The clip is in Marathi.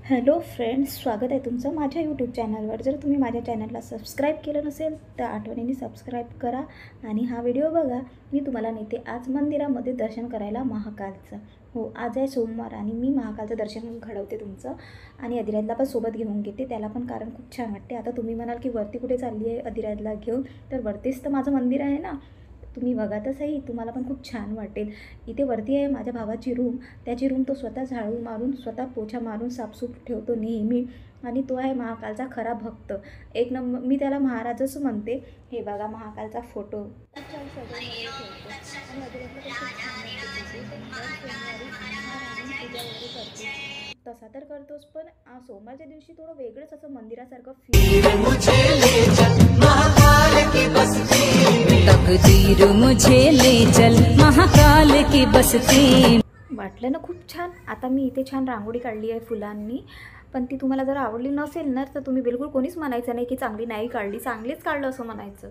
हॅलो फ्रेंड्स, स्वागत आहे तुमचं माझ्या यूट्यूब चॅनलवर। जर तुम्ही माझ्या चॅनलला सबस्क्राईब केलं नसेल तर आठवणीने सबस्क्राईब करा आणि हा व्हिडिओ बघा। मी तुम्हाला नेते आज मंदिरामध्ये दर्शन करायला महाकालचं। हो, आज आहे सोमवार आणि मी महाकालचं दर्शन घडवते तुमचं आणि अधिराजला पण सोबत घेऊन घेते, त्याला पण कारण खूप छान वाटते। आता तुम्ही म्हणाल की वरती कुठे चालली आहे अधिराजला घेऊन, तर वरतीच तर माझं मंदिर आहे ना, तुम्ही बघा तसंही तुम्हाला पण खूप छान वाटेल। इथे वरती आहे माझ्या भावाची रूम, त्याची रूम तो स्वतः झाडू मारून स्वतः पोछा मारून साफसूफ ठेवतो नेहमी आणि तो आहे महाकालचा खरा भक्त। एक नंबर, मी त्याला महाराजच म्हणते। हे बघा महाकालचा फोटो तसा तर करतोच, पण सोमवारच्या दिवशी थोडं वेगळंच असं मंदिरासारखं फील। तकदीर मुझे ले चल महाकाल की बस्ती। वाटलं ना खूप छान। आता मी इथे छान रांगोळी काढली आहे फुलांनी, पण ती तुम्हाला जर आवडली नसेल ना तर तुम्ही बिलकुल कोणीच म्हणायचं नाही की चांगली नाही काढली, चांगलीच काढलं असं म्हणायचं।